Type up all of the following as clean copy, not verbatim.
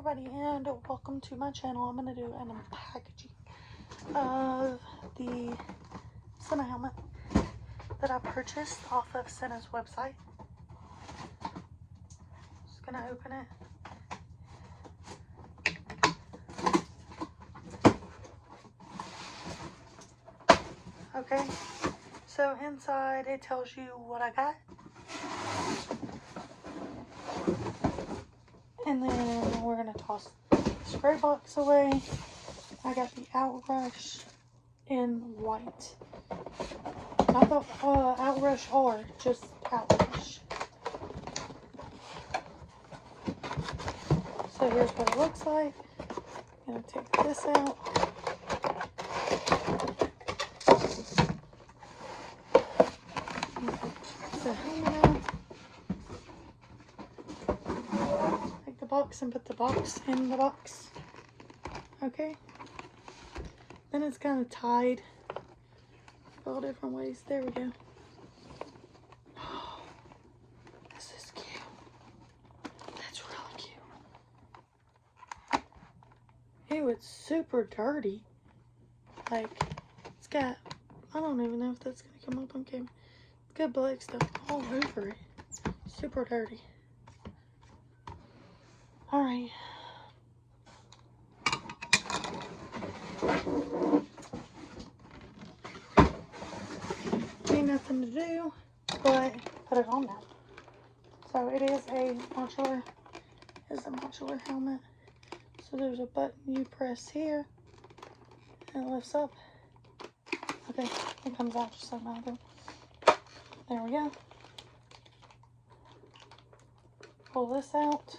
everybody, and welcome to my channel. I'm going to do an unpackaging of the Sena helmet that I purchased off of Sena's website. Just going to open it. Okay, so inside it tells you what I got. And then we're going to toss the spray box away. I got the Outrush in white. Not the Outrush R, just Outrush. So here's what it looks like. I'm going to take this out. The helmet out. Take the box and put the box in the box. Okay. Then it's kind of tied all different ways. There we go. Oh, this is cute. That's really cute. Ew, it's super dirty. Like, it's got, I don't even know if that's going to come up on camera. It's got black stuff all over it. Super dirty. Alright. Ain't nothing to do but put it on now. So it is a modular helmet. So there's a button you press here and it lifts up. Okay, it comes out just like that. There we go. Pull this out.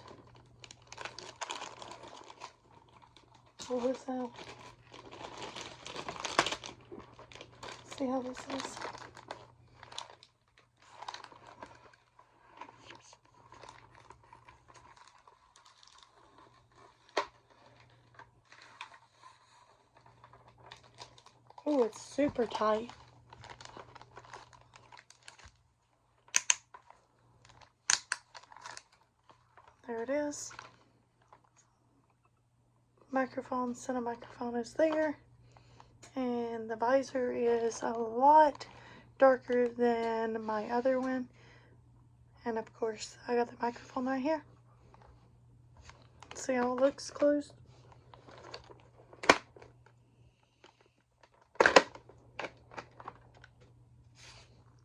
Pull this out. See how this is. Oh, it's super tight. There it is. Microphone, Sena microphone is there. And the visor is a lot darker than my other one. And of course, I got the microphone right here. See how it looks closed?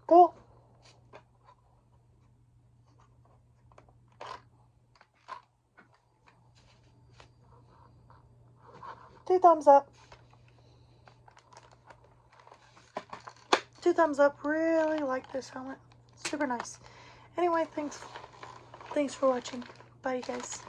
Cool. Two thumbs up. Two thumbs up. Really like this helmet. Super nice. Anyway, thanks for watching. Bye, you guys.